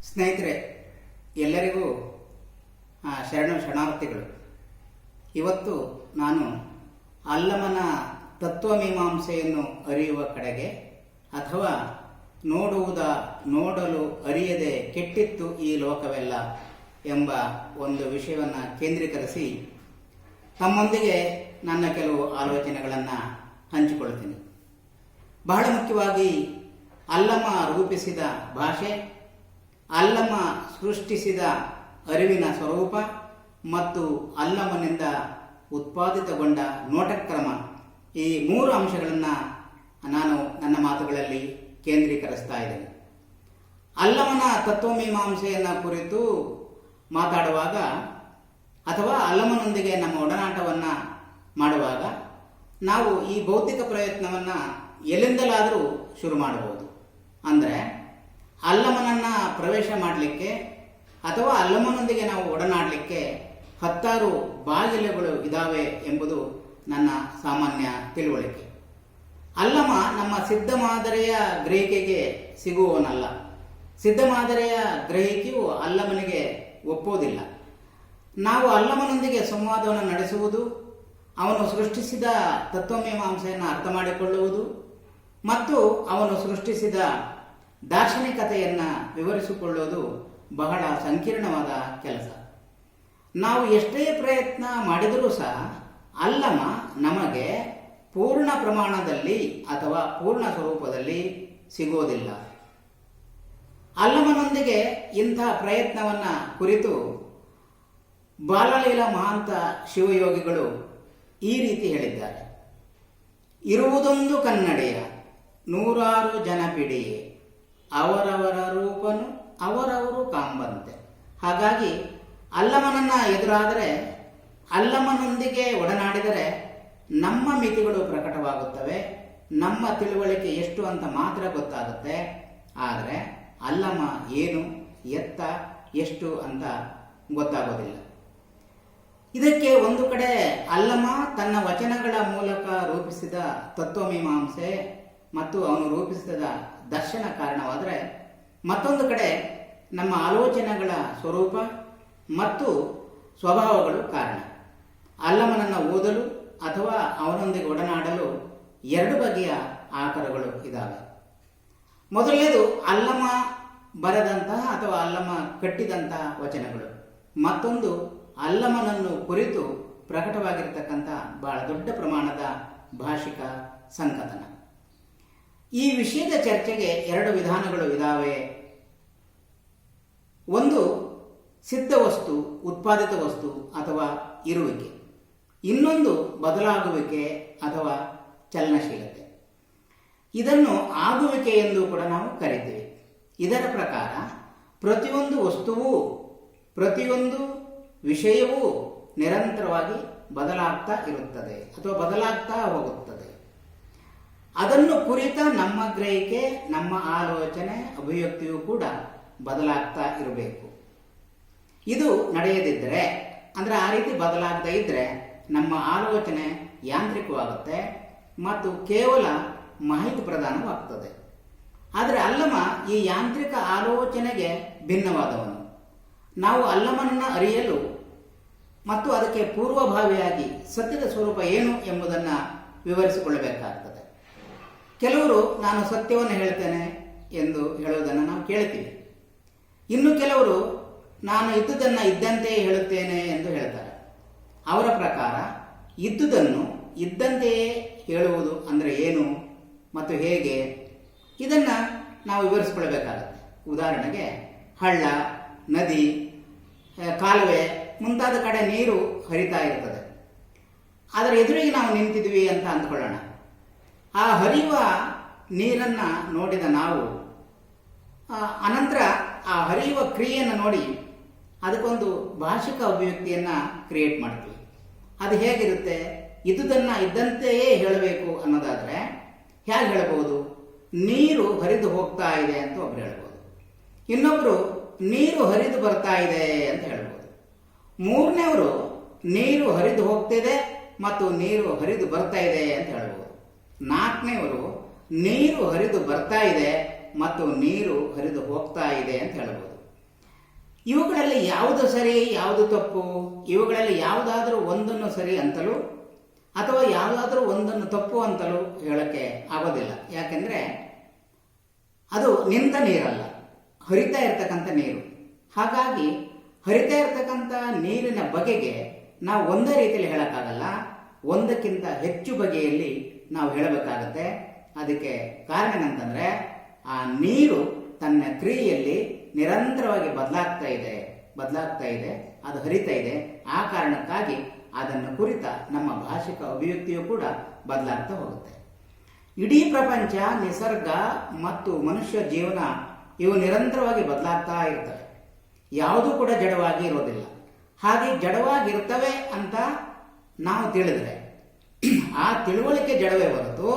ಸ್ನೇಹಿತರೆ, ಎಲ್ಲರಿಗೂ ಶರಣಾರ್ಥಿಗಳು. ಇವತ್ತು ನಾನು ಅಲ್ಲಮನ ತತ್ವಮೀಮಾಂಸೆಯನ್ನು ಅರಿಯುವ ಕಡೆಗೆ, ಅಥವಾ ನೋಡಲು ಅರಿಯದೆ ಕೆಟ್ಟಿತ್ತು ಈ ಲೋಕವೆಲ್ಲ ಎಂಬ ಒಂದು ವಿಷಯವನ್ನು ಕೇಂದ್ರೀಕರಿಸಿ ತಮ್ಮೊಂದಿಗೆ ನನ್ನ ಕೆಲವು ಆಲೋಚನೆಗಳನ್ನು ಹಂಚಿಕೊಳ್ತೀನಿ. ಬಹಳ ಮುಖ್ಯವಾಗಿ ಅಲ್ಲಮ ರೂಪಿಸಿದ ಭಾಷೆ, ಅಲ್ಲಮ ಸೃಷ್ಟಿಸಿದ ಅರಿವಿನ ಸ್ವರೂಪ ಮತ್ತು ಅಲ್ಲಮನಿಂದ ಉತ್ಪಾದಿತಗೊಂಡ ನೋಟಕ್ರಮ, ಈ ಮೂರು ಅಂಶಗಳನ್ನು ನಾನು ನನ್ನ ಮಾತುಗಳಲ್ಲಿ ಕೇಂದ್ರೀಕರಿಸ್ತಾ ಇದ್ದೇನೆ. ಅಲ್ಲಮನ ತತ್ವಮೀಮಾಂಸೆಯನ್ನು ಕುರಿತು ಮಾತಾಡುವಾಗ ಅಥವಾ ಅಲ್ಲಮನೊಂದಿಗೆ ನಮ್ಮ ಒಡನಾಟವನ್ನು ಮಾಡುವಾಗ ನಾವು ಈ ಬೌದ್ಧಿಕ ಪ್ರಯತ್ನವನ್ನು ಎಲ್ಲಿಂದಲಾದರೂ ಶುರು ಮಾಡಬಹುದು. ಅಂದರೆ ಅಲ್ಲಮನನ್ನು ಪ್ರವೇಶ ಮಾಡಲಿಕ್ಕೆ ಅಥವಾ ಅಲ್ಲಮನೊಂದಿಗೆ ನಾವು ಒಡನಾಡಲಿಕ್ಕೆ 10 ಬಾಗಿಲುಗಳು ಇದ್ದಾವೆ ಎಂಬುದು ನನ್ನ ಸಾಮಾನ್ಯ ತಿಳುವಳಿಕೆ. ಅಲ್ಲಮ ನಮ್ಮ ಸಿದ್ಧ ಮಾದರಿಯ ಗ್ರಹಿಕೆಗೆ ಸಿಗುವವನಲ್ಲ. ಸಿದ್ಧ ಮಾದರಿಯ ಗ್ರಹಿಕೆಯು ಅಲ್ಲಮನಿಗೆ ಒಪ್ಪುವುದಿಲ್ಲ. ನಾವು ಅಲ್ಲಮನೊಂದಿಗೆ ಸಂವಾದವನ್ನು ನಡೆಸುವುದು, ಅವನು ಸೃಷ್ಟಿಸಿದ ತತ್ವಮೀಮಾಂಸೆಯನ್ನು ಅರ್ಥ ಮಾಡಿಕೊಳ್ಳುವುದು ಮತ್ತು ಅವನು ಸೃಷ್ಟಿಸಿದ ದಾರ್ಶನಿಕತೆಯನ್ನು ವಿವರಿಸಿಕೊಳ್ಳುವುದು ಬಹಳ ಸಂಕೀರ್ಣವಾದ ಕೆಲಸ. ನಾವು ಎಷ್ಟೇ ಪ್ರಯತ್ನ ಮಾಡಿದರೂ ಸಹ ಅಲ್ಲಮ ನಮಗೆ ಪೂರ್ಣ ಪ್ರಮಾಣದಲ್ಲಿ ಅಥವಾ ಪೂರ್ಣ ಸ್ವರೂಪದಲ್ಲಿ ಸಿಗೋದಿಲ್ಲ. ಅಲ್ಲಮನೊಂದಿಗೆ ಇಂಥ ಪ್ರಯತ್ನವನ್ನು ಕುರಿತು ಬಾಲಲೀಲಾ ಮಹಾಂತ ಶಿವಯೋಗಿಗಳು ಈ ರೀತಿ ಹೇಳಿದ್ದಾರೆ: ಇರುವುದೊಂದು ಕನ್ನಡಿಯ 100 ಜನ ಪಿಡಿಯೇ, ಅವರವರ ರೂಪನು ಅವರವರು ಕಾಂಬಂತೆ. ಹಾಗಾಗಿ ಅಲ್ಲಮನನ್ನ ಎದುರಾದರೆ, ಅಲ್ಲಮನೊಂದಿಗೆ ಒಡನಾಡಿದರೆ ನಮ್ಮ ಮಿತಿಗಳು ಪ್ರಕಟವಾಗುತ್ತವೆ, ನಮ್ಮ ತಿಳುವಳಿಕೆ ಎಷ್ಟು ಅಂತ ಮಾತ್ರ ಗೊತ್ತಾಗುತ್ತೆ. ಆದರೆ ಅಲ್ಲಮ ಏನು, ಎತ್ತ, ಎಷ್ಟು ಅಂತ ಗೊತ್ತಾಗೋದಿಲ್ಲ. ಇದಕ್ಕೆ ಒಂದು ಕಡೆ ಅಲ್ಲಮ ತನ್ನ ವಚನಗಳ ಮೂಲಕ ರೂಪಿಸಿದ ತತ್ವಮೀಮಾಂಸೆ ಮತ್ತು ಅವನು ರೂಪಿಸಿದ ದರ್ಶನ ಕಾರಣವಾದರೆ, ಮತ್ತೊಂದು ಕಡೆ ನಮ್ಮ ಆಲೋಚನೆಗಳ ಸ್ವರೂಪ ಮತ್ತು ಸ್ವಭಾವಗಳು ಕಾರಣ. ಅಲ್ಲಮನನ್ನು ಓದಲು ಅಥವಾ ಅವನೊಂದಿಗೆ ಒಡನಾಡಲು 2 ಬಗೆಯ ಆಕರಗಳು ಇದ್ದಾವೆ. ಮೊದಲನೇದು ಅಲ್ಲಮ ಬರೆದಂತಹ ಅಥವಾ ಅಲ್ಲಮ ಕಟ್ಟಿದಂತಹ ವಚನಗಳು. ಮತ್ತೊಂದು ಅಲ್ಲಮನನ್ನು ಕುರಿತು ಪ್ರಕಟವಾಗಿರತಕ್ಕಂಥ ಬಹಳ ದೊಡ್ಡ ಪ್ರಮಾಣದ ಭಾಷಿಕ ಸಂಕಥನ. ಈ ವಿಷಯದ ಚರ್ಚೆಗೆ 2 ವಿಧಾನಗಳು ಇದ್ದಾವೆ. ಒಂದು ಸಿದ್ಧ ವಸ್ತು, ಉತ್ಪಾದಿತ ವಸ್ತು ಅಥವಾ ಇರುವಿಕೆ. ಇನ್ನೊಂದು ಬದಲಾಗುವಿಕೆ ಅಥವಾ ಚಲನಶೀಲತೆ. ಇದನ್ನು ಆಗುವಿಕೆ ಎಂದು ಕೂಡ ನಾವು ಕರೀತೀವಿ. ಇದರ ಪ್ರಕಾರ ಪ್ರತಿಯೊಂದು ವಸ್ತುವು, ಪ್ರತಿಯೊಂದು ವಿಷಯವೂ ನಿರಂತರವಾಗಿ ಬದಲಾಗ್ತಾ ಇರುತ್ತದೆ ಅಥವಾ ಬದಲಾಗ್ತಾ ಹೋಗುತ್ತದೆ. ಅದನ್ನು ಕುರಿತ ನಮ್ಮ ಗ್ರಹಿಕೆ, ನಮ್ಮ ಆಲೋಚನೆ, ಅಭಿವ್ಯಕ್ತಿಯೂ ಕೂಡ ಬದಲಾಗ್ತಾ ಇರಬೇಕು. ಇದು ನಡೆಯದಿದ್ದರೆ, ಅಂದರೆ ಆ ರೀತಿ ಬದಲಾಗದೇ ಇದ್ದರೆ ನಮ್ಮ ಆಲೋಚನೆ ಯಾಂತ್ರಿಕವಾಗುತ್ತೆ ಮತ್ತು ಕೇವಲ ಮಾಹಿತಿ ಪ್ರದಾನವಾಗ್ತದೆ. ಆದರೆ ಅಲ್ಲಮ ಈ ಯಾಂತ್ರಿಕ ಆಲೋಚನೆಗೆ ಭಿನ್ನವಾದವನು. ನಾವು ಅಲ್ಲಮನನ್ನು ಅರಿಯಲು ಮತ್ತು ಅದಕ್ಕೆ ಪೂರ್ವಭಾವಿಯಾಗಿ ಸತ್ಯದ ಸ್ವರೂಪ ಏನು ಎಂಬುದನ್ನು ವಿವರಿಸಿಕೊಳ್ಳಬೇಕಾಗ್ತದೆ. ಕೆಲವರು ನಾನು ಸತ್ಯವನ್ನು ಹೇಳ್ತೇನೆ ಎಂದು ಹೇಳುವುದನ್ನು ನಾವು ಕೇಳ್ತೀವಿ. ಇನ್ನು ಕೆಲವರು ನಾನು ಇದ್ದುದನ್ನು ಇದ್ದಂತೆಯೇ ಹೇಳುತ್ತೇನೆ ಎಂದು ಹೇಳ್ತಾರೆ. ಅವರ ಪ್ರಕಾರ ಇದ್ದುದನ್ನು ಇದ್ದಂತೆಯೇ ಹೇಳುವುದು ಅಂದರೆ ಏನು ಮತ್ತು ಹೇಗೆ, ಇದನ್ನು ನಾವು ವಿವರಿಸಿಕೊಳ್ಳಬೇಕಾಗುತ್ತೆ. ಉದಾಹರಣೆಗೆ ಹಳ್ಳ, ನದಿ, ಕಾಲುವೆ ಮುಂತಾದ ಕಡೆ ನೀರು ಹರಿತಾ ಇರ್ತದೆ. ಅದರ ಎದುರಿಗೆ ನಾವು ನಿಂತಿದ್ವಿ ಅಂತ ಅಂದ್ಕೊಳ್ಳೋಣ. ಆ ಹರಿಯುವ ನೀರನ್ನು ನೋಡಿದ ನಾವು ಅನಂತರ ಆ ಹರಿಯುವ ಕ್ರಿಯೆಯನ್ನು ನೋಡಿ ಅದಕ್ಕೊಂದು ಭಾಷಿಕ ಅಭಿವ್ಯಕ್ತಿಯನ್ನು ಕ್ರಿಯೇಟ್ ಮಾಡ್ತೀವಿ. ಅದು ಹೇಗಿರುತ್ತೆ? ಇದ್ದುದನ್ನು ಇದ್ದಂತೆಯೇ ಹೇಳಬೇಕು ಅನ್ನೋದಾದರೆ ಹೇಗೆ ಹೇಳಬಹುದು? ನೀರು ಹರಿದು ಹೋಗ್ತಾ ಇದೆ ಅಂತ ಒಬ್ರು ಹೇಳ್ಬೋದು. ಇನ್ನೊಬ್ರು ನೀರು ಹರಿದು ಬರ್ತಾ ಇದೆ ಅಂತ ಹೇಳ್ಬೋದು. ಮೂರನೇವರು ನೀರು ಹರಿದು ಹೋಗ್ತಿದೆ ಮತ್ತು ನೀರು ಹರಿದು ಬರ್ತಾ ಇದೆ ಅಂತ ಹೇಳ್ಬೋದು. ನಾಲ್ಕನೇವರು ನೀರು ಹರಿದು ಬರ್ತಾ ಇದೆ ಮತ್ತು ನೀರು ಹರಿದು ಹೋಗ್ತಾ ಇದೆ ಅಂತ ಹೇಳ್ಬೋದು. ಇವುಗಳಲ್ಲಿ ಯಾವುದು ಸರಿ ಯಾವುದು ತಪ್ಪು, ಇವುಗಳಲ್ಲಿ ಯಾವುದಾದ್ರೂ ಒಂದನ್ನು ಸರಿ ಅಂತಲೂ ಅಥವಾ ಯಾವುದಾದ್ರೂ ಒಂದನ್ನು ತಪ್ಪು ಅಂತಲೂ ಹೇಳಕ್ಕೆ ಆಗೋದಿಲ್ಲ. ಯಾಕೆಂದರೆ ಅದು ನಿಂತ ನೀರಲ್ಲ, ಹರಿತಾ ಇರ್ತಕ್ಕಂಥ ನೀರು. ಹಾಗಾಗಿ ಹರಿತಾ ಇರ್ತಕ್ಕಂಥ ನೀರಿನ ಬಗೆಗೆ ನಾವು ಒಂದೇ ರೀತಿಯಲ್ಲಿ ಹೇಳೋಕ್ಕಾಗಲ್ಲ, ಒಂದಕ್ಕಿಂತ ಹೆಚ್ಚು ಬಗೆಯಲ್ಲಿ ನಾವು ಹೇಳಬೇಕಾಗತ್ತೆ. ಅದಕ್ಕೆ ಕಾರಣ ಏನಂತಂದರೆ ಆ ನೀರು ತನ್ನ ಕ್ರಿಯೆಯಲ್ಲಿ ನಿರಂತರವಾಗಿ ಬದಲಾಗ್ತಾ ಇದೆ, ಅದು ಹರಿತಾ ಇದೆ. ಆ ಕಾರಣಕ್ಕಾಗಿ ಅದನ್ನು ಕುರಿತ ನಮ್ಮ ಭಾಷಿಕ ಅಭಿವ್ಯಕ್ತಿಯೂ ಕೂಡ ಬದಲಾಗ್ತಾ ಹೋಗುತ್ತೆ. ಇಡೀ ಪ್ರಪಂಚ, ನಿಸರ್ಗ ಮತ್ತು ಮನುಷ್ಯ ಜೀವನ ಇವು ನಿರಂತರವಾಗಿ ಬದಲಾಗ್ತಾ ಇರ್ತವೆ. ಯಾವುದೂ ಕೂಡ ಜಡವಾಗಿ ಇರೋದಿಲ್ಲ. ಹಾಗೆ ಜಡವಾಗಿರ್ತವೆ ಅಂತ ನಾವು ತಿಳಿದ್ರೆ ಆ ತಿಳುವಳಿಕೆ ಜಡವೇ ಹೊರತು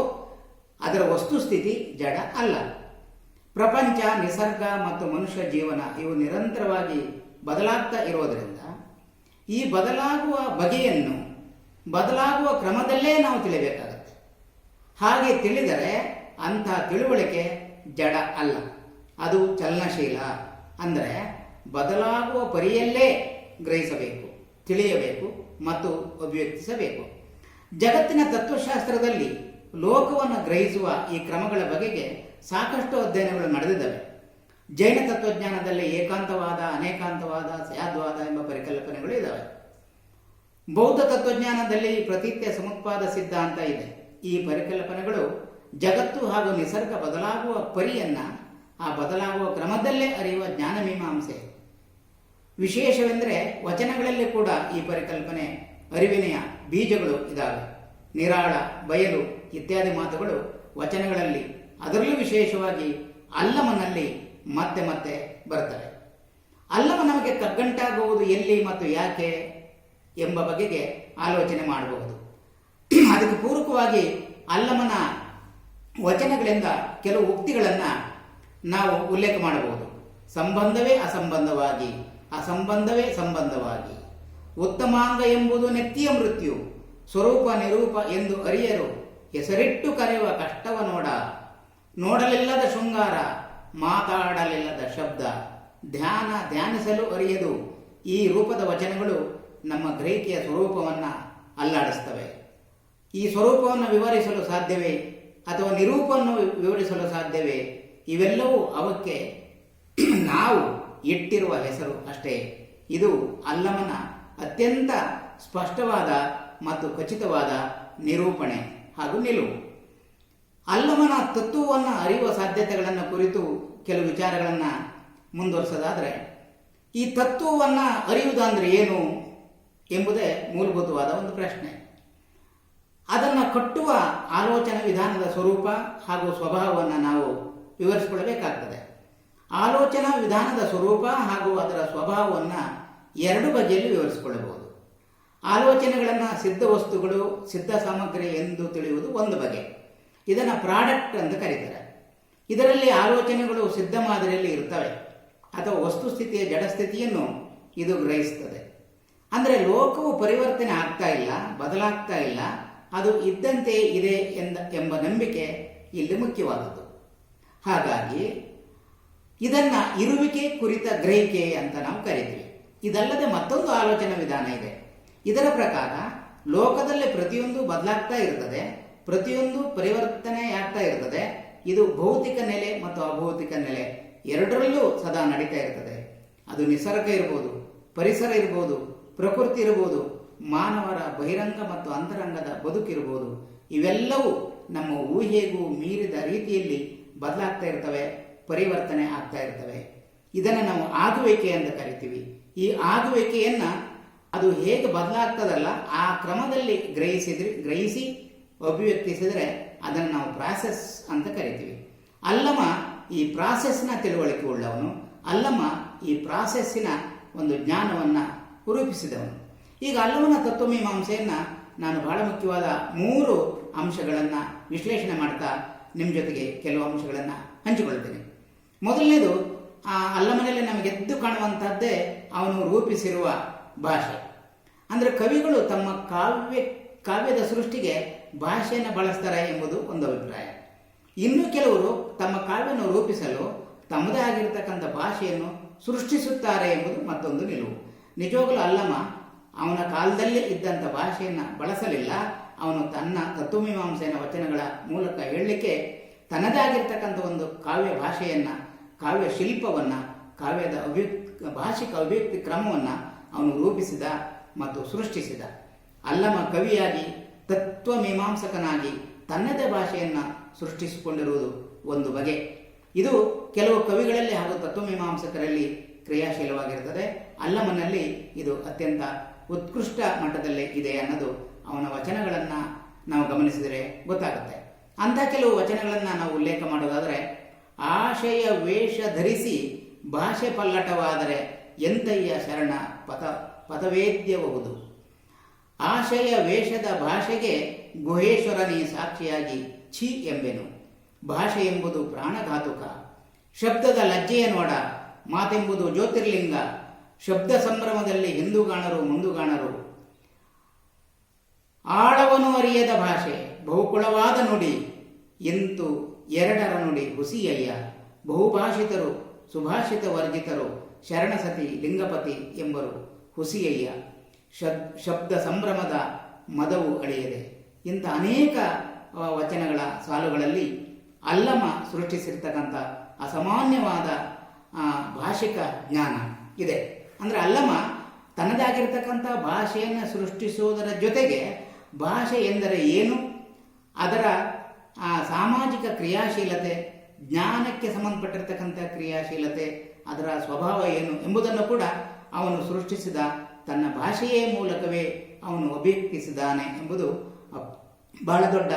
ಅದರ ವಸ್ತುಸ್ಥಿತಿ ಜಡ ಅಲ್ಲ. ಪ್ರಪಂಚ, ನಿಸರ್ಗ ಮತ್ತು ಮನುಷ್ಯ ಜೀವನ ಇವು ನಿರಂತರವಾಗಿ ಬದಲಾಗ್ತಾ ಇರೋದರಿಂದ ಈ ಬದಲಾಗುವ ಬಗೆಯನ್ನು ಬದಲಾಗುವ ಕ್ರಮದಲ್ಲೇ ನಾವು ತಿಳಿಬೇಕಾಗತ್ತೆ. ಹಾಗೆ ತಿಳಿದರೆ ಅಂಥ ತಿಳುವಳಿಕೆ ಜಡ ಅಲ್ಲ, ಅದು ಚಲನಶೀಲ. ಅಂದರೆ ಬದಲಾಗುವ ಪರಿಯಲ್ಲೇ ಗ್ರಹಿಸಬೇಕು, ತಿಳಿಯಬೇಕು ಮತ್ತು ಅಭಿವ್ಯಕ್ತಿಸಬೇಕು. ಜಗತ್ತಿನ ತತ್ವಶಾಸ್ತ್ರದಲ್ಲಿ ಲೋಕವನ್ನು ಗ್ರಹಿಸುವ ಈ ಕ್ರಮಗಳ ಬಗೆಗೆ ಸಾಕಷ್ಟು ಅಧ್ಯಯನಗಳು ನಡೆದಿದ್ದಾವೆ. ಜೈನ ತತ್ವಜ್ಞಾನದಲ್ಲಿ ಏಕಾಂತವಾದ, ಅನೇಕಾಂತವಾದ, ಸ್ಯಾದ್ವಾದ ಎಂಬ ಪರಿಕಲ್ಪನೆಗಳು ಇದ್ದಾವೆ. ಬೌದ್ಧ ತತ್ವಜ್ಞಾನದಲ್ಲಿ ಪ್ರತೀತ್ಯ ಸಮುತ್ಪಾದ ಸಿದ್ಧಾಂತ ಇದೆ. ಈ ಪರಿಕಲ್ಪನೆಗಳು ಜಗತ್ತು ಹಾಗೂ ನಿಸರ್ಗ ಬದಲಾಗುವ ಪರಿಯನ್ನ ಆ ಬದಲಾಗುವ ಕ್ರಮದಲ್ಲೇ ಅರಿಯುವ ಜ್ಞಾನ ಮೀಮಾಂಸೆ. ವಿಶೇಷವೆಂದರೆ ವಚನಗಳಲ್ಲಿ ಕೂಡ ಈ ಪರಿಕಲ್ಪನೆ ಅರಿವಿನೆಯ ಬೀಜಗಳು ಇದ್ದಾವೆ. ನಿರಾಳ, ಬಯಲು ಇತ್ಯಾದಿ ಮಾತುಗಳು ವಚನಗಳಲ್ಲಿ, ಅದರಲ್ಲೂ ವಿಶೇಷವಾಗಿ ಅಲ್ಲಮನಲ್ಲಿ ಮತ್ತೆ ಮತ್ತೆ ಬರ್ತವೆ. ಅಲ್ಲಮ ನಮಗೆ ಕಗ್ಗಂಟಾಗುವುದು ಎಲ್ಲಿ ಮತ್ತು ಯಾಕೆ ಎಂಬ ಬಗೆಗೆ ಆಲೋಚನೆ ಮಾಡಬಹುದು. ಅದಕ್ಕೆ ಪೂರಕವಾಗಿ ಅಲ್ಲಮನ ವಚನಗಳಿಂದ ಕೆಲವು ಉಕ್ತಿಗಳನ್ನು ನಾವು ಉಲ್ಲೇಖ ಮಾಡಬಹುದು. ಸಂಬಂಧವೇ ಅಸಂಬಂಧವಾಗಿ, ಅಸಂಬಂಧವೇ ಸಂಬಂಧವಾಗಿ, ಉತ್ತಮಾಂಗ ಎಂಬುದು ನೆತ್ತಿಯ ಮೃತ್ಯು, ಸ್ವರೂಪ ನಿರೂಪ ಎಂದು ಅರಿಯರು, ಹೆಸರಿಟ್ಟು ಕರೆಯುವ ಕಷ್ಟವ ನೋಡಲಿಲ್ಲದ ಶೃಂಗಾರ, ಮಾತಾಡಲಿಲ್ಲದ ಶಬ್ದ, ಧ್ಯಾನಿಸಲು ಅರಿಯದು. ಈ ರೂಪದ ವಚನಗಳು ನಮ್ಮ ಗ್ರಹಿಕೆಯ ಸ್ವರೂಪವನ್ನು ಅಲ್ಲಾಡಿಸ್ತವೆ. ಈ ಸ್ವರೂಪವನ್ನು ವಿವರಿಸಲು ಸಾಧ್ಯವೇ ಅಥವಾ ನಿರೂಪವನ್ನು ವಿವರಿಸಲು ಸಾಧ್ಯವೇ? ಇವೆಲ್ಲವೂ ಅವಕ್ಕೆ ನಾವು ಇಟ್ಟಿರುವ ಹೆಸರು ಅಷ್ಟೇ. ಇದು ಅಲ್ಲಮನ ಅತ್ಯಂತ ಸ್ಪಷ್ಟವಾದ ಮತ್ತು ಖಚಿತವಾದ ನಿರೂಪಣೆ ಹಾಗೂ ನಿಲುವು. ಅಲ್ಲಮನ ತತ್ವವನ್ನು ಅರಿಯುವ ಸಾಧ್ಯತೆಗಳನ್ನು ಕುರಿತು ಕೆಲವು ವಿಚಾರಗಳನ್ನು ಮುಂದುವರಿಸೋದಾದರೆ, ಈ ತತ್ವವನ್ನು ಅರಿಯುವುದಂದ್ರೆ ಏನು ಎಂಬುದೇ ಮೂಲಭೂತವಾದ ಒಂದು ಪ್ರಶ್ನೆ. ಅದನ್ನು ಕಟ್ಟುವ ಆಲೋಚನಾ ವಿಧಾನದ ಸ್ವರೂಪ ಹಾಗೂ ಸ್ವಭಾವವನ್ನು ನಾವು ವಿವರಿಸಿಕೊಳ್ಳಬೇಕಾಗ್ತದೆ. ಆಲೋಚನಾ ವಿಧಾನದ ಸ್ವರೂಪ ಹಾಗೂ ಅದರ ಸ್ವಭಾವವನ್ನು ಎರಡು ಬಗೆಯಲ್ಲಿ ವಿವರಿಸಿಕೊಳ್ಳಬಹುದು. ಆಲೋಚನೆಗಳನ್ನು ಸಿದ್ಧ ವಸ್ತುಗಳು, ಸಿದ್ಧ ಸಾಮಗ್ರಿ ಎಂದು ತಿಳಿಯುವುದು ಒಂದು ಬಗೆ. ಇದನ್ನು ಪ್ರಾಡಕ್ಟ್ ಅಂತ ಕರೀತಾರೆ. ಇದರಲ್ಲಿ ಆಲೋಚನೆಗಳು ಸಿದ್ಧ ಮಾದರಿಯಲ್ಲಿ ಇರ್ತವೆ ಅಥವಾ ವಸ್ತುಸ್ಥಿತಿಯ ಜಡಸ್ಥಿತಿಯನ್ನು ಇದು ಗ್ರಹಿಸುತ್ತದೆ. ಅಂದರೆ ಲೋಕವು ಪರಿವರ್ತನೆ ಆಗ್ತಾ ಇಲ್ಲ, ಬದಲಾಗ್ತಾ ಇಲ್ಲ, ಅದು ಇದ್ದಂತೆ ಇದೆ ಎಂಬ ನಂಬಿಕೆ ಇಲ್ಲಿ ಮುಖ್ಯವಾದದ್ದು. ಹಾಗಾಗಿ ಇದನ್ನ ಇರುವಿಕೆ ಕುರಿತ ಗ್ರಹಿಕೆ ಅಂತ ನಾವು ಕರಿತೀವಿ. ಇದಲ್ಲದೆ ಮತ್ತೊಂದು ಆಲೋಚನಾ ವಿಧಾನ ಇದೆ. ಇದರ ಪ್ರಕಾರ ಲೋಕದಲ್ಲಿ ಪ್ರತಿಯೊಂದು ಬದಲಾಗ್ತಾ ಇರ್ತದೆ, ಪ್ರತಿಯೊಂದು ಪರಿವರ್ತನೆಯಾಗ್ತಾ ಇರ್ತದೆ. ಇದು ಭೌತಿಕ ನೆಲೆ ಮತ್ತು ಅಭೌತಿಕ ನೆಲೆ ಎರಡರಲ್ಲೂ ಸದಾ ನಡೀತಾ ಇರ್ತದೆ. ಅದು ನಿಸರ್ಗ ಇರ್ಬೋದು, ಪರಿಸರ ಇರ್ಬೋದು, ಪ್ರಕೃತಿ ಇರ್ಬೋದು, ಮಾನವರ ಬಹಿರಂಗ ಮತ್ತು ಅಂತರಂಗದ ಬದುಕಿರ್ಬೋದು. ಇವೆಲ್ಲವೂ ನಮ್ಮ ಊಹೆಗೂ ಮೀರಿದ ರೀತಿಯಲ್ಲಿ ಬದಲಾಗ್ತಾ ಇರ್ತವೆ, ಪರಿವರ್ತನೆ ಆಗ್ತಾ ಇರ್ತವೆ. ಇದನ್ನು ನಾವು ಆಗುವಿಕೆ ಅಂತ ಕರಿತೀವಿ. ಈ ಆಗುವಿಕೆಯನ್ನ ಅದು ಹೇಗೆ ಬದಲಾಗ್ತದಲ್ಲ ಆ ಕ್ರಮದಲ್ಲಿ ಗ್ರಹಿಸಿ ಅಭಿವ್ಯಕ್ತಿಸಿದರೆ ಅದನ್ನು ನಾವು ಪ್ರಾಸೆಸ್ ಅಂತ ಕರಿತೀವಿ. ಅಲ್ಲಮ ಈ ಪ್ರಾಸೆಸ್ನ ತಿಳುವಳಿಕೆ ಉಳ್ಳವನು, ಅಲ್ಲಮ ಈ ಪ್ರಾಸೆಸ್ಸಿನ ಒಂದು ಜ್ಞಾನವನ್ನು ರೂಪಿಸಿದವನು. ಈಗ ಅಲ್ಲಮನ ತತ್ವಮೀಮಾಂಸೆಯನ್ನು ನಾನು ಬಹಳ ಮುಖ್ಯವಾದ 3 ಅಂಶಗಳನ್ನು ವಿಶ್ಲೇಷಣೆ ಮಾಡ್ತಾ ನಿಮ್ಮ ಜೊತೆಗೆ ಕೆಲವು ಅಂಶಗಳನ್ನು ಹಂಚಿಕೊಳ್ತೇನೆ. ಮೊದಲನೇದು, ಆ ಅಲ್ಲಮನಲ್ಲಿ ನಮಗೆ ಎದ್ದು ಕಾಣುವಂತಹದ್ದೇ ಅವನು ರೂಪಿಸಿರುವ ಭಾಷೆ. ಅಂದರೆ ಕವಿಗಳು ತಮ್ಮ ಕಾವ್ಯದ ಸೃಷ್ಟಿಗೆ ಭಾಷೆಯನ್ನು ಬಳಸ್ತಾರೆ ಎಂಬುದು ಒಂದು ಅಭಿಪ್ರಾಯ. ಇನ್ನು ಕೆಲವರು ತಮ್ಮ ಕಾವ್ಯವನ್ನು ರೂಪಿಸಲು ತಮ್ಮದೇ ಆಗಿರತಕ್ಕಂಥ ಭಾಷೆಯನ್ನು ಸೃಷ್ಟಿಸುತ್ತಾರೆ ಎಂಬುದು ಮತ್ತೊಂದು ನಿಲುವು. ನಿಜವಾಗಲೂ ಅಲ್ಲಮ ಅವನ ಕಾಲದಲ್ಲೇ ಇದ್ದಂಥ ಭಾಷೆಯನ್ನು ಬಳಸಲಿಲ್ಲ. ಅವನು ತನ್ನ ತತ್ವಮೀಮಾಂಸೆಯ ವಚನಗಳ ಮೂಲಕ ಹೇಳಲಿಕ್ಕೆ ತನ್ನದೇ ಆಗಿರ್ತಕ್ಕಂಥ ಒಂದು ಕಾವ್ಯ ಭಾಷೆಯನ್ನು, ಕಾವ್ಯ ಶಿಲ್ಪವನ್ನು, ಕಾವ್ಯದ ಭಾಷಿಕ ಅಭಿವ್ಯಕ್ತಿ ಕ್ರಮವನ್ನು ಅವನು ರೂಪಿಸಿದ ಮತ್ತು ಸೃಷ್ಟಿಸಿದ. ಅಲ್ಲಮ ಕವಿಯಾಗಿ ತತ್ವಮೀಮಾಂಸಕನಾಗಿ ತನ್ನದೇ ಭಾಷೆಯನ್ನು ಸೃಷ್ಟಿಸಿಕೊಂಡಿರುವುದು ಒಂದು ಬಗೆ. ಇದು ಕೆಲವು ಕವಿಗಳಲ್ಲಿ ಹಾಗೂ ತತ್ವಮೀಮಾಂಸಕರಲ್ಲಿ ಕ್ರಿಯಾಶೀಲವಾಗಿರುತ್ತದೆ. ಅಲ್ಲಮನಲ್ಲಿ ಇದು ಅತ್ಯಂತ ಉತ್ಕೃಷ್ಟ ಮಟ್ಟದಲ್ಲೇ ಇದೆ ಅನ್ನೋದು ಅವನ ವಚನಗಳನ್ನು ನಾವು ಗಮನಿಸಿದರೆ ಗೊತ್ತಾಗುತ್ತೆ. ಅಂಥ ಕೆಲವು ವಚನಗಳನ್ನು ನಾವು ಉಲ್ಲೇಖ ಮಾಡೋದಾದರೆ, ಆಶಯ ವೇಷ ಧರಿಸಿ ಭಾಷೆ ಪಲ್ಲಟವಾದರೆ ಎಂತಯ್ಯ ಶರಣ ಪದವೇದ್ಯಬಹುದು. ಆಶಯ ವೇಷದ ಭಾಷೆಗೆ ಗುಹೇಶ್ವರನೇ ಸಾಕ್ಷಿಯಾಗಿ ಛೀ ಎಂಬೆನು. ಭಾಷೆ ಎಂಬುದು ಪ್ರಾಣಘಾತುಕ, ಶಬ್ದದ ಲಜ್ಜೆಯ ನೋಡ, ಮಾತೆಂಬುದು ಜ್ಯೋತಿರ್ಲಿಂಗ, ಶಬ್ದ ಸಂಭ್ರಮದಲ್ಲಿ ಹಿಂದುಗಾಣರು ಮುಂದುಗಾಣರು. ಆಳವನು ಅರಿಯದ ಭಾಷೆ ಬಹುಕುಳವಾದ ನುಡಿ, ಎಂತು ಎರಡರ ನುಡಿ ಹುಸಿಯಯ್ಯ. ಬಹುಭಾಷಿತರು ಸುಭಾಷಿತ ವರ್ಜಿತರು, ಶರಣಸತಿ ಲಿಂಗಪತಿ ಎಂಬರು ಹುಸಿಯಯ್ಯ. ಶಬ್ದ ಸಂಭ್ರಮದ ಮದವು ಅಳಿಯದೆ. ಇಂಥ ಅನೇಕ ವಚನಗಳ ಸಾಲುಗಳಲ್ಲಿ ಅಲ್ಲಮ ಸೃಷ್ಟಿಸಿರ್ತಕ್ಕಂಥ ಅಸಾಮಾನ್ಯವಾದ ಭಾಷಿಕ ಜ್ಞಾನ ಇದೆ. ಅಂದರೆ ಅಲ್ಲಮ ತನ್ನದಾಗಿರ್ತಕ್ಕಂಥ ಭಾಷೆಯನ್ನು ಸೃಷ್ಟಿಸುವುದರ ಜೊತೆಗೆ ಭಾಷೆ ಎಂದರೆ ಏನು, ಅದರ ಸಾಮಾಜಿಕ ಕ್ರಿಯಾಶೀಲತೆ, ಜ್ಞಾನಕ್ಕೆ ಸಂಬಂಧಪಟ್ಟಿರ್ತಕ್ಕಂಥ ಕ್ರಿಯಾಶೀಲತೆ, ಅದರ ಸ್ವಭಾವ ಏನು ಎಂಬುದನ್ನು ಕೂಡ ಅವನು ಸೃಷ್ಟಿಸಿದ, ತನ್ನ ಭಾಷೆಯೇ ಮೂಲಕವೇ ಅವನು ಅಭಿವ್ಯಕ್ತಿಸಿದ್ದಾನೆ ಎಂಬುದು ಬಹಳ ದೊಡ್ಡ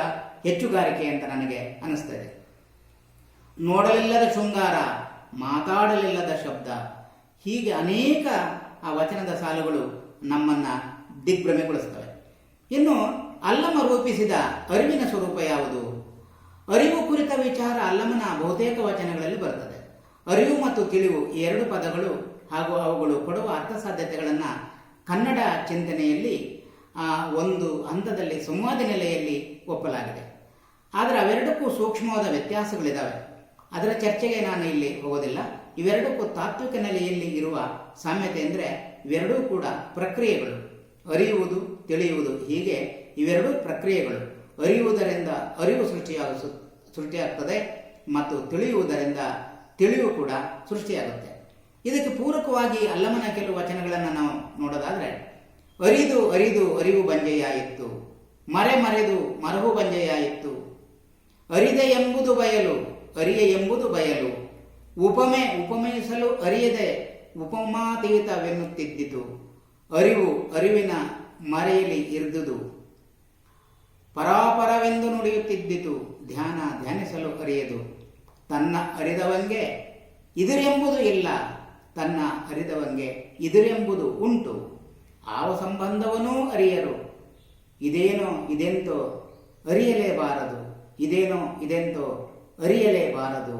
ಹೆಚ್ಚುಗಾರಿಕೆ ಅಂತ ನನಗೆ ಅನಿಸ್ತದೆ. ನೋಡಲಿಲ್ಲದ ಶೃಂಗಾರ, ಮಾತಾಡಲಿಲ್ಲದ ಶಬ್ದ, ಹೀಗೆ ಅನೇಕ ಆ ವಚನದ ಸಾಲುಗಳು ನಮ್ಮನ್ನು ದಿಗ್ಭ್ರಮೆಗೊಳಿಸ್ತವೆ. ಇನ್ನು ಅಲ್ಲಮ ರೂಪಿಸಿದ ಅರಿವಿನ ಸ್ವರೂಪ ಯಾವುದು? ಅರಿವು ಕುರಿತ ವಿಚಾರ ಅಲ್ಲಮನ ಬಹುತೇಕ ವಚನಗಳಲ್ಲಿ ಬರ್ತದೆ. ಅರಿವು ಮತ್ತು ತಿಳಿವು ಈ ಎರಡು ಪದಗಳು ಹಾಗೂ ಅವುಗಳು ಕೊಡುವ ಅರ್ಥ ಸಾಧ್ಯತೆಗಳನ್ನು ಕನ್ನಡ ಚಿಂತನೆಯಲ್ಲಿ ಒಂದು ಹಂತದಲ್ಲಿ ಸಂವಾದ ನೆಲೆಯಲ್ಲಿ ಒಪ್ಪಲಾಗಿದೆ. ಆದರೆ ಅವೆರಡಕ್ಕೂ ಸೂಕ್ಷ್ಮವಾದ ವ್ಯತ್ಯಾಸಗಳಿದ್ದಾವೆ. ಅದರ ಚರ್ಚೆಗೆ ನಾನು ಇಲ್ಲಿ ಹೋಗೋದಿಲ್ಲ. ಇವೆರಡಕ್ಕೂ ತಾತ್ವಿಕ ನೆಲೆಯಲ್ಲಿ ಇರುವ ಸಾಮ್ಯತೆ ಅಂದರೆ ಇವೆರಡೂ ಕೂಡ ಪ್ರಕ್ರಿಯೆಗಳು. ಅರಿಯುವುದು, ತಿಳಿಯುವುದು, ಹೀಗೆ ಇವೆರಡೂ ಪ್ರಕ್ರಿಯೆಗಳು. ಅರಿಯುವುದರಿಂದ ಅರಿವು ಸೃಷ್ಟಿಯಾಗ್ತದೆ ಮತ್ತು ತಿಳಿಯುವುದರಿಂದ ತಿಳಿವು ಕೂಡ ಸೃಷ್ಟಿಯಾಗುತ್ತೆ. ಇದಕ್ಕೆ ಪೂರಕವಾಗಿ ಅಲ್ಲಮನ ಕೆಲವು ವಚನಗಳನ್ನು ನಾವು ನೋಡೋದಾದರೆ, ಅರಿದು ಅರಿದು ಅರಿವು ಬಂಜೆಯಾಯಿತು, ಮರೆದು ಮರವು ಬಂಜೆಯಾಯಿತು, ಅರಿದೆ ಎಂಬುದು ಬಯಲು, ಅರಿಯ ಎಂಬುದು ಬಯಲು, ಉಪಮೆಯಿಸಲು ಅರಿಯದೆ ಉಪಮಾತೀತವೆನ್ನುತ್ತಿದ್ದಿತು, ಅರಿವಿನ ಮರೆಯಲ್ಲಿ ಇರ್ದುದು, ಪರಾಪರವೆಂದು ನುಡಿಯುತ್ತಿದ್ದಿತು, ಧ್ಯಾನಿಸಲು ಅರಿಯದು, ತನ್ನ ಅರಿದವಂಗೆ ಇದಿರೆಂಬುದು ಇಲ್ಲ, ತನ್ನ ಅರಿದವಂಗೆ ಇದಿರೆಂಬುದು ಉಂಟು, ಆವ ಸಂಬಂಧವನ್ನೂ ಅರಿಯರು, ಇದೆಂತೋ ಅರಿಯಲೇಬಾರದು, ಇದೆಂತೋ ಅರಿಯಲೇಬಾರದು,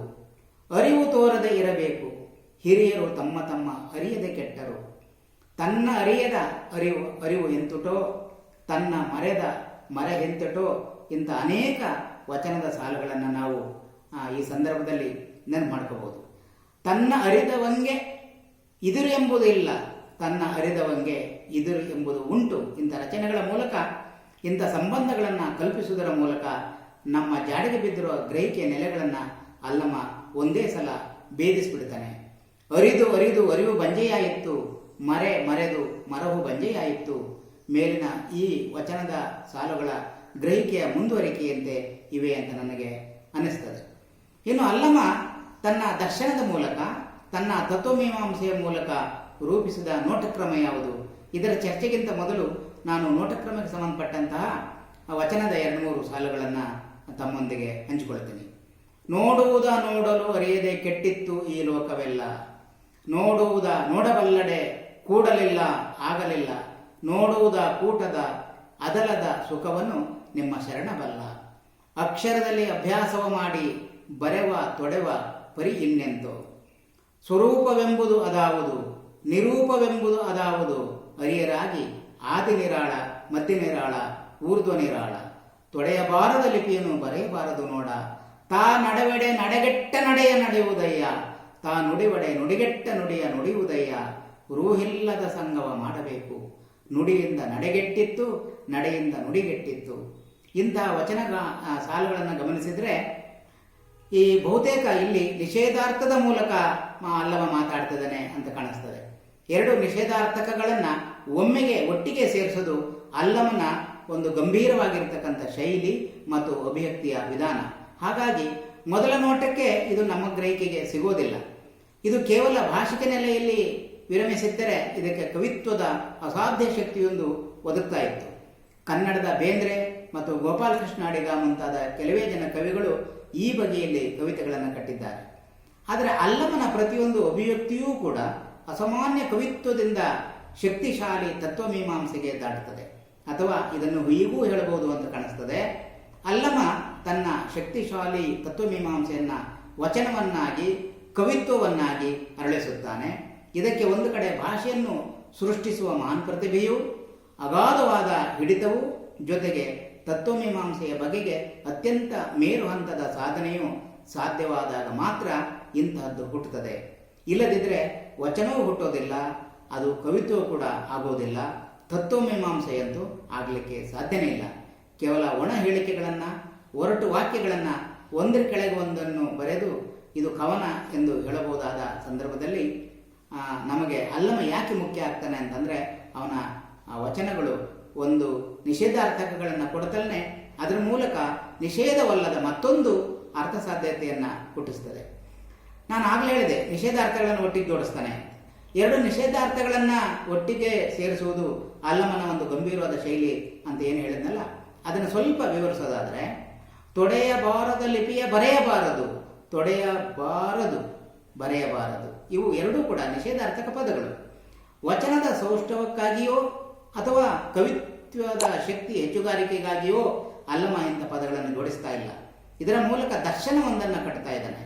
ಅರಿವು ತೋರದೆ ಇರಬೇಕು, ಹಿರಿಯರು ತಮ್ಮ ತಮ್ಮ ಅರಿಯದೆ ಕೆಟ್ಟರು, ತನ್ನ ಅರಿಯದ ಅರಿವು ಎಂತುಟೋ, ತನ್ನ ಮರೆ ಎಂತುಟೋ. ಇಂಥ ಅನೇಕ ವಚನದ ಸಾಲುಗಳನ್ನು ನಾವು ಈ ಸಂದರ್ಭದಲ್ಲಿ ನೆನಪು ಮಾಡ್ಕೋಬಹುದು. ತನ್ನ ಅರಿದವಂಗೆ ಇದಿರು ಎಂಬುದು ಇಲ್ಲ, ತನ್ನ ಅರಿದವಂಗೆ ಇದಿರು ಎಂಬುದು ಉಂಟು. ಇಂಥ ರಚನೆಗಳ ಮೂಲಕ, ಇಂಥ ಸಂಬಂಧಗಳನ್ನು ಕಲ್ಪಿಸುವುದರ ಮೂಲಕ ನಮ್ಮ ಜಾಡಿಗೆ ಬಿದ್ದಿರುವ ಗ್ರಹಿಕೆಯ ನೆಲೆಗಳನ್ನು ಅಲ್ಲಮ ಒಂದೇ ಸಲ ಭೇದಿಸಿಬಿಡ್ತಾನೆ. ಅರಿದು ಅರಿದು ಅರಿವು ಬಂಜೆಯಾಯಿತು, ಮರೆದು ಮರವು ಬಂಜೆಯಾಯಿತು. ಮೇಲಿನ ಈ ವಚನದ ಸಾಲುಗಳ ಗ್ರಹಿಕೆಯ ಮುಂದುವರಿಕೆಯಂತೆ ಇವೆ ಅಂತ ನನಗೆ ಅನಿಸ್ತದೆ. ಇನ್ನು ಅಲ್ಲಮ ತನ್ನ ದರ್ಶನದ ಮೂಲಕ, ತನ್ನ ತತ್ವಮೀಮಾಂಸೆಯ ಮೂಲಕ ರೂಪಿಸಿದ ನೋಟಕ್ರಮ ಯಾವುದು? ಇದರ ಚರ್ಚೆಗಿಂತ ಮೊದಲು ನಾನು ನೋಟಕ್ರಮಕ್ಕೆ ಸಂಬಂಧಪಟ್ಟಂತಹ ವಚನದ 2-3 ಸಾಲುಗಳನ್ನು ತಮ್ಮೊಂದಿಗೆ ಹಂಚಿಕೊಳ್ತೀನಿ. ನೋಡಲು ಅರಿಯದೆ ಕೆಟ್ಟಿತ್ತು ಈ ಲೋಕವೆಲ್ಲ, ನೋಡಬಲ್ಲಡೆ ಕೂಡಲಿಲ್ಲ ಆಗಲಿಲ್ಲ, ಕೂಟದ ಅದಲದ ಸುಖವನ್ನು ನಿಮ್ಮ ಶರಣಬಲ್ಲ, ಅಕ್ಷರದಲ್ಲಿ ಅಭ್ಯಾಸವ ಮಾಡಿ ಬರೆವ ತೊಡೆವ ಪರಿ ಇನ್ನೆಂತೋ, ಸ್ವರೂಪವೆಂಬುದು ಅದಾವುದು ನಿರೂಪವೆಂಬುದು ಅದಾವುದು, ಅರಿಯರಾಗಿ ಆದಿ ನಿರಾಳ ಮಧ್ಯ ನಿರಾಳ ಊರ್ಧ್ವ ನಿರಾಳ, ತೊಡೆಯಬಾರದ ಲಿಪಿಯನ್ನು ಬರೆಯಬಾರದು ನೋಡ, ತಾ ನಡವೆಡೆ ನಡೆಗೆಟ್ಟ ನಡೆಯ ನಡೆಯುವುದಯ್ಯ, ತಾ ನುಡಿವಡೆ ನುಡಿಗೆಟ್ಟ ನುಡಿಯ ನುಡಿಯುವುದಯ್ಯ, ರೂಹಿಲ್ಲದ ಸಂಗವ ಮಾಡಬೇಕು, ನುಡಿಯಿಂದ ನಡೆಗೆಟ್ಟಿತ್ತು, ನಡೆಯಿಂದ ನುಡಿಗೆಟ್ಟಿತ್ತು. ಇಂತಹ ವಚನ ಸಾಲುಗಳನ್ನು ಗಮನಿಸಿದರೆ ಈ ಬಹುತೇಕ ಇಲ್ಲಿ ನಿಷೇಧಾರ್ಥದ ಮೂಲಕ ಅಲ್ಲಮ ಮಾತಾಡ್ತಿದ್ದಾನೆ ಅಂತ ಕಾಣಿಸ್ತದೆ. ಎರಡು ನಿಷೇಧಾರ್ಥಕಗಳನ್ನು ಒಟ್ಟಿಗೆ ಸೇರಿಸೋದು ಅಲ್ಲಮನ ಒಂದು ಗಂಭೀರವಾಗಿರ್ತಕ್ಕಂಥ ಶೈಲಿ ಮತ್ತು ಅಭಿವ್ಯಕ್ತಿಯ ವಿಧಾನ. ಹಾಗಾಗಿ ಮೊದಲ ನೋಟಕ್ಕೆ ಇದು ನಮ್ಮ ಗ್ರಹಿಕೆಗೆ ಸಿಗೋದಿಲ್ಲ. ಇದು ಕೇವಲ ಭಾಷಿಕ ನೆಲೆಯಲ್ಲಿ ವಿರಮಿಸಿದ್ದರೆ ಇದಕ್ಕೆ ಕವಿತ್ವದ ಅಸಾಧ್ಯ ಶಕ್ತಿಯೊಂದು ಒದಗ್ತಾ ಇತ್ತು. ಕನ್ನಡದ ಬೇಂದ್ರೆ ಮತ್ತು ಗೋಪಾಲಕೃಷ್ಣ ಅಡಿಗ ಮುಂತಾದ ಕೆಲವೇ ಜನ ಕವಿಗಳು ಈ ಬಗೆಯಲ್ಲಿ ಕವಿತೆಗಳನ್ನು ಕಟ್ಟಿದ್ದಾರೆ. ಆದರೆ ಅಲ್ಲಮನ ಪ್ರತಿಯೊಂದು ಅಭಿವ್ಯಕ್ತಿಯೂ ಕೂಡ ಅಸಾಮಾನ್ಯ ಕವಿತ್ವದಿಂದ ಶಕ್ತಿಶಾಲಿ ತತ್ವಮೀಮಾಂಸೆಗೆ ದಾಟುತ್ತದೆ. ಅಥವಾ ಇದನ್ನು ಹೀಗೂ ಹೇಳಬಹುದು ಅಂತ ಕಾಣಿಸ್ತದೆ. ಅಲ್ಲಮ ತನ್ನ ಶಕ್ತಿಶಾಲಿ ತತ್ವಮೀಮಾಂಸೆಯನ್ನ ವಚನವನ್ನಾಗಿ ಕವಿತ್ವವನ್ನಾಗಿ ಅರಳಿಸುತ್ತಾನೆ. ಇದಕ್ಕೆ ಒಂದು ಕಡೆ ಭಾಷೆಯನ್ನು ಸೃಷ್ಟಿಸುವ ಮಹಾನ್ ಪ್ರತಿಭೆಯೂ, ಅಗಾಧವಾದ ಹಿಡಿತವೂ, ಜೊತೆಗೆ ತತ್ವಮೀಮಾಂಸೆಯ ಬಗೆಗೆ ಅತ್ಯಂತ ಮೇರು ಹಂತದ ಸಾಧನೆಯು ಸಾಧ್ಯವಾದಾಗ ಮಾತ್ರ ಇಂತಹದ್ದು ಹುಟ್ಟುತ್ತದೆ. ಇಲ್ಲದಿದ್ದರೆ ವಚನವೂ ಹುಟ್ಟೋದಿಲ್ಲ, ಅದು ಕವಿತ್ವವು ಕೂಡ ಆಗೋದಿಲ್ಲ, ತತ್ವಮೀಮಾಂಸೆಯಂತೂ ಆಗಲಿಕ್ಕೆ ಸಾಧ್ಯನೇ ಇಲ್ಲ. ಕೇವಲ ಒಣ ಹೇಳಿಕೆಗಳನ್ನು, ಒರಟು ವಾಕ್ಯಗಳನ್ನು ಒಂದರ ಕೆಳಗೆ ಒಂದನ್ನು ಬರೆದು ಇದು ಕವನ ಎಂದು ಹೇಳಬಹುದಾದ ಸಂದರ್ಭದಲ್ಲಿ ನಮಗೆ ಅಲ್ಲಮ ಯಾಕೆ ಮುಖ್ಯ ಆಗ್ತಾನೆ ಅಂತಂದರೆ ಅವನ ವಚನಗಳು ಒಂದು ನಿಷೇಧಾರ್ಥಕಗಳನ್ನು ಕೊಡುತ್ತಲೇ ಅದರ ಮೂಲಕ ನಿಷೇಧವಲ್ಲದ ಮತ್ತೊಂದು ಅರ್ಥ ಸಾಧ್ಯತೆಯನ್ನು ಹುಟ್ಟಿಸ್ತದೆ. ನಾನು ಆಗಲೇ ಹೇಳಿದೆ, ನಿಷೇಧಾರ್ಥಗಳನ್ನು ಒಟ್ಟಿಗೆ ಜೋಡಿಸ್ತಾನೆ. ಎರಡು ನಿಷೇಧಾರ್ಥಗಳನ್ನು ಒಟ್ಟಿಗೆ ಸೇರಿಸುವುದು ಅಲ್ಲಮನ ಒಂದು ಗಂಭೀರವಾದ ಶೈಲಿ ಅಂತ ಏನು ಹೇಳಿದ್ನಲ್ಲ, ಅದನ್ನು ಸ್ವಲ್ಪ ವಿವರಿಸೋದಾದರೆ, ತೊಡೆಯಬಾರದ ಲಿಪಿಯ ಬರೆಯಬಾರದು, ತೊಡೆಯಬಾರದು ಬರೆಯಬಾರದು, ಇವು ಎರಡೂ ಕೂಡ ನಿಷೇಧಾರ್ಥಕ ಪದಗಳು. ವಚನದ ಸೌಷ್ಠವಕ್ಕಾಗಿಯೋ ಅಥವಾ ಕವಿತ್ವದ ಶಕ್ತಿ ಹೆಚ್ಚುಗಾರಿಕೆಗಾಗಿಯೋ ಅಲ್ಲಮ ಇಂಥ ಪದಗಳನ್ನು ಜೋಡಿಸ್ತಾ ಇಲ್ಲ. ಇದರ ಮೂಲಕ ದರ್ಶನವೊಂದನ್ನು ಕಟ್ತಾ ಇದ್ದಾನೆ.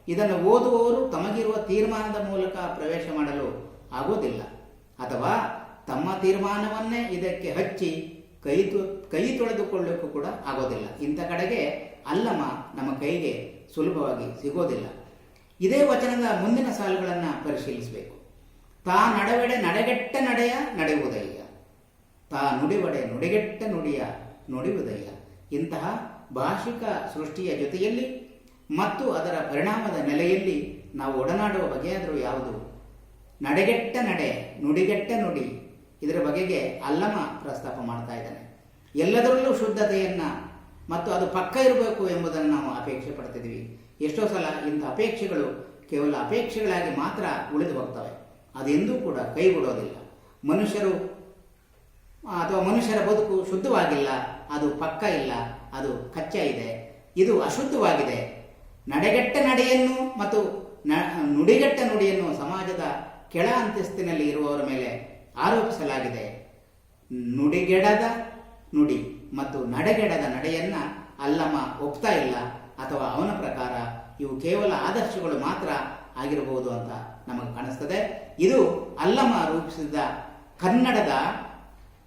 ಇದನ್ನು ಓದುವವರು ತಮಗಿರುವ ತೀರ್ಮಾನದ ಮೂಲಕ ಪ್ರವೇಶ ಮಾಡಲು ಆಗೋದಿಲ್ಲ, ಅಥವಾ ತಮ್ಮ ತೀರ್ಮಾನವನ್ನೇ ಇದಕ್ಕೆ ಹಚ್ಚಿ ಕೈ ತೊಳೆದುಕೊಳ್ಳಕ್ಕೂ ಕೂಡ ಆಗೋದಿಲ್ಲ. ಇಂಥ ಕಡೆಗೆ ಅಲ್ಲಮ ನಮ್ಮ ಕೈಗೆ ಸುಲಭವಾಗಿ ಸಿಗೋದಿಲ್ಲ. ಇದೇ ವಚನದ ಮುಂದಿನ ಸಾಲುಗಳನ್ನು ಪರಿಶೀಲಿಸಬೇಕು. ತಾ ನಡವೆಡೆ ನಡೆಗೆಟ್ಟ ನಡೆಯ ನಡೆಯುವುದಯ್ಯ, ತಾ ನುಡಿವಡೆ ನುಡಿಗೆಟ್ಟ ನುಡಿಯ ನುಡಿಯುವುದಯ್ಯ. ಇಂತಹ ಭಾಷಿಕ ಸೃಷ್ಟಿಯ ಜೊತೆಯಲ್ಲಿ ಮತ್ತು ಅದರ ಪರಿಣಾಮದ ನೆಲೆಯಲ್ಲಿ ನಾವು ಒಡನಾಡುವ ಬಗೆಯಾದರೂ ಯಾವುದು? ನಡೆಗೆಟ್ಟ ನಡೆ, ನುಡಿಗೆಟ್ಟ ನುಡಿ, ಇದರ ಬಗೆಗೆ ಅಲ್ಲಮ ಪ್ರಸ್ತಾಪ ಮಾಡ್ತಾ ಇದ್ದಾನೆ. ಎಲ್ಲದರಲ್ಲೂ ಶುದ್ಧತೆಯನ್ನ ಮತ್ತು ಅದು ಪಕ್ಕ ಇರಬೇಕು ಎಂಬುದನ್ನು ನಾವು ಅಪೇಕ್ಷೆ ಪಡ್ತಿದ್ವಿ. ಎಷ್ಟೋ ಸಲ ಇಂಥ ಅಪೇಕ್ಷೆಗಳು ಕೇವಲ ಅಪೇಕ್ಷೆಗಳಾಗಿ ಮಾತ್ರ ಉಳಿದು ಹೋಗ್ತವೆ, ಅದೆಂದೂ ಕೂಡ ಕೈಗೂಡೋದಿಲ್ಲ. ಮನುಷ್ಯರು ಅಥವಾ ಮನುಷ್ಯರ ಬದುಕು ಶುದ್ಧವಾಗಿಲ್ಲ, ಅದು ಪಕ್ಕ ಇಲ್ಲ, ಅದು ಕಚ್ಚಾ ಇದೆ, ಇದು ಅಶುದ್ಧವಾಗಿದೆ. ನಡೆಗೆಟ್ಟ ನಡೆಯನ್ನು ಮತ್ತು ನುಡಿಗೆಟ್ಟ ನುಡಿಯನ್ನು ಸಮಾಜದ ಕೆಳ ಅಂತಸ್ತಿನಲ್ಲಿ ಇರುವವರ ಮೇಲೆ ಆರೋಪಿಸಲಾಗಿದೆ. ನುಡಿಗೆಡದ ನುಡಿ ಮತ್ತು ನಡೆಗೆಡದ ನಡೆಯನ್ನ ಅಲ್ಲಮ ಒಪ್ತಾ ಇಲ್ಲ, ಅಥವಾ ಅವನ ಪ್ರಕಾರ ಇವು ಕೇವಲ ಆದರ್ಶಗಳು ಮಾತ್ರ ಆಗಿರಬಹುದು ಅಂತ ನಮಗೆ ಕಾಣಿಸ್ತದೆ. ಇದು ಅಲ್ಲಮ ರೂಪಿಸಿದ ಕನ್ನಡದ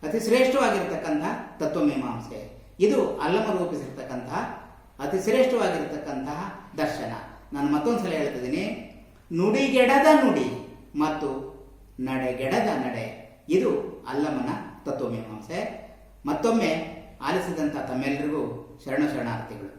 ಅತಿ ಶ್ರೇಷ್ಠವಾಗಿರ್ತಕ್ಕಂಥ ತತ್ವಮೀಮಾಂಸೆ. ಇದು ಅಲ್ಲಮ ರೂಪಿಸಿರ್ತಕ್ಕಂತಹ ಅತಿ ಶ್ರೇಷ್ಠವಾಗಿರ್ತಕ್ಕಂತಹ ದರ್ಶನ. ನಾನು ಮತ್ತೊಂದು ಸಲ ಹೇಳ್ತಿದ್ದೀನಿ, ನುಡಿಗೆಡದ ನುಡಿ ಮತ್ತು ನಡೆಗೆಡದ ನಡೆ, ಇದು ಅಲ್ಲಮನ ತತ್ವಮೀಮಾಂಸೆ. ಮತ್ತೊಮ್ಮೆ ಆಲಿಸಿದಂಥ ತಮ್ಮೆಲ್ಲರಿಗೂ ಶರಣಾರ್ಥಿಗಳು.